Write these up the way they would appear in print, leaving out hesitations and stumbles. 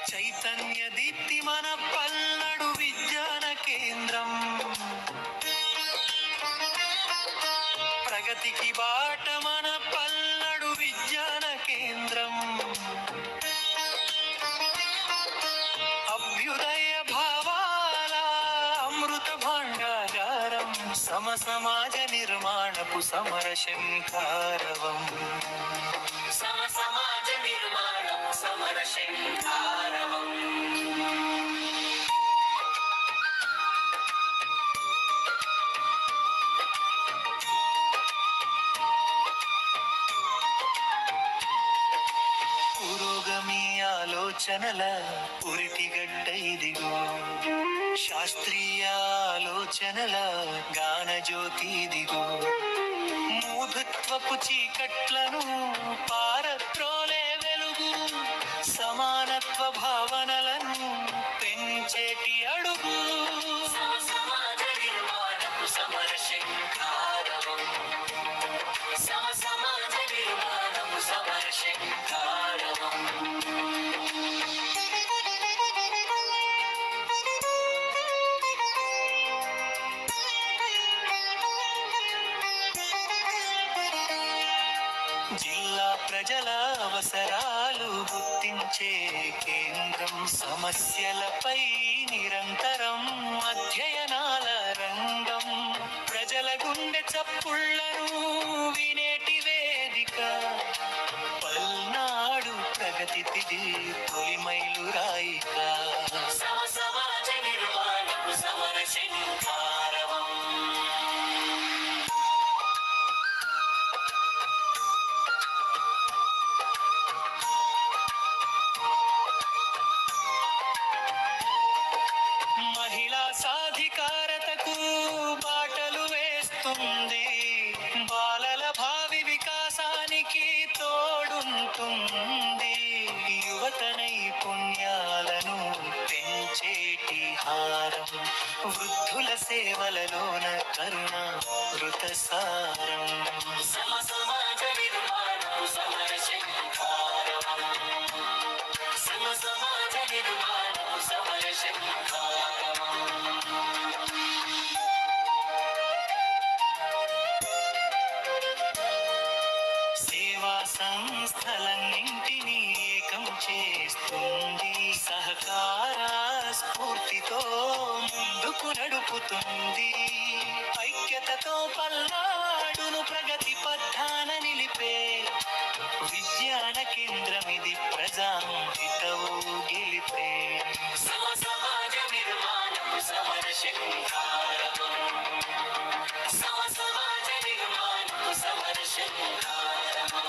చైతన్య దీప్తి మన పల్లడు విజ్ఞాన కేంద్రం, ప్రగతికి బాట మన పల్లడు విజ్ఞాన కేంద్రం, అభ్యుదయ భావాల అమృత భాండాగారం, సమాజ నిర్మాణపు సమర శంఖారవం, సమాజ నిర్మాణపు సమర శంఖారవం. పురోగమి ఆలోచనల పురిటిగడ్డ ఇదిగో, శాస్త్రీయ ఆలోచనల గానజ్యోతి ఇదిగో, మూఢత్వపు చీకట్లను పారద్రోలే వెలుగు, సమానత్వ భావనలను పెంచేటి అడుగు, సమాజ నిర్మాణపు సమర శంఖారవం, సమాజ నిర్మాణపు సమర శంఖారవం. జిల్లా ప్రజల అవసరాలు గుర్తించే కేంద్రం, సమస్యలపై నిరంతరం అధ్యయనాల రంగం, ప్రజల గుండె చప్పుళ్లను వినేటి వేదిక, పల్నాడు ప్రగతి తిది తొలి మైలురాయిక, సమాజ నిర్మాణపు సమర శంఖారవం. మహిళా సాధికారతకు బాటలు వేస్తుంది, బాలల భావి వికాసానికి తోడుంటుంది, యువత నైపుణ్యాలను పెంచేటి హారం, వృద్ధుల సేవలలోన కరుణ ఋతసారం, సమాజ నిర్మాణపు సమర శంఖారవం, సమాజ నిర్మాణపు సమర శంఖారవం. సేవా సంస్థలన్నింటినీ ఏకం చేస్తుంది, సహకార స్ఫూర్తితో ముందుకు నడుపుతుంది, ఐక్యతతో పల్నాడును ప్రగతి పథాన నిలిపే విజ్ఞాన కేంద్రమిది, ప్రజాహితవు గెలిపే, సమాజ నిర్మాణపు సమర శంఖారవం, సమాజ నిర్మాణపు సమర శంఖారవం.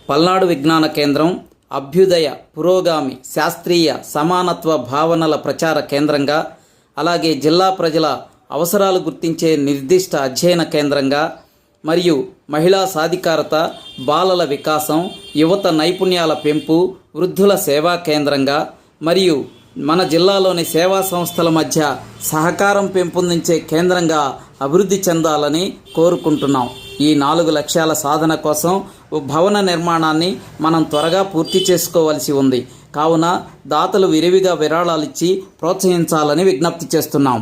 పల్నాడు విజ్ఞాన కేంద్రం అభ్యుదయ, పురోగామి, శాస్త్రీయ, సమానత్వ భావనల ప్రచార కేంద్రంగా, అలాగే జిల్లా ప్రజల అవసరాలు గుర్తించే నిర్దిష్ట అధ్యయన కేంద్రంగా, మరియు మహిళా సాధికారత, బాలల వికాసం, యువత నైపుణ్యాల పెంపు, వృద్ధుల సేవా కేంద్రంగా, మరియు మన జిల్లాలోని సేవా సంస్థల మధ్య సహకారం పెంపొందించే కేంద్రంగా అభివృద్ధి చెందాలని కోరుకుంటున్నాం. ఈ 4 లక్ష్యాల సాధన కోసం భవన నిర్మాణాన్ని మనం త్వరగా పూర్తి చేసుకోవలసి ఉంది. కావున దాతలు విరివిగా విరాళాలిచ్చి ప్రోత్సహించాలని విజ్ఞప్తి చేస్తున్నాం.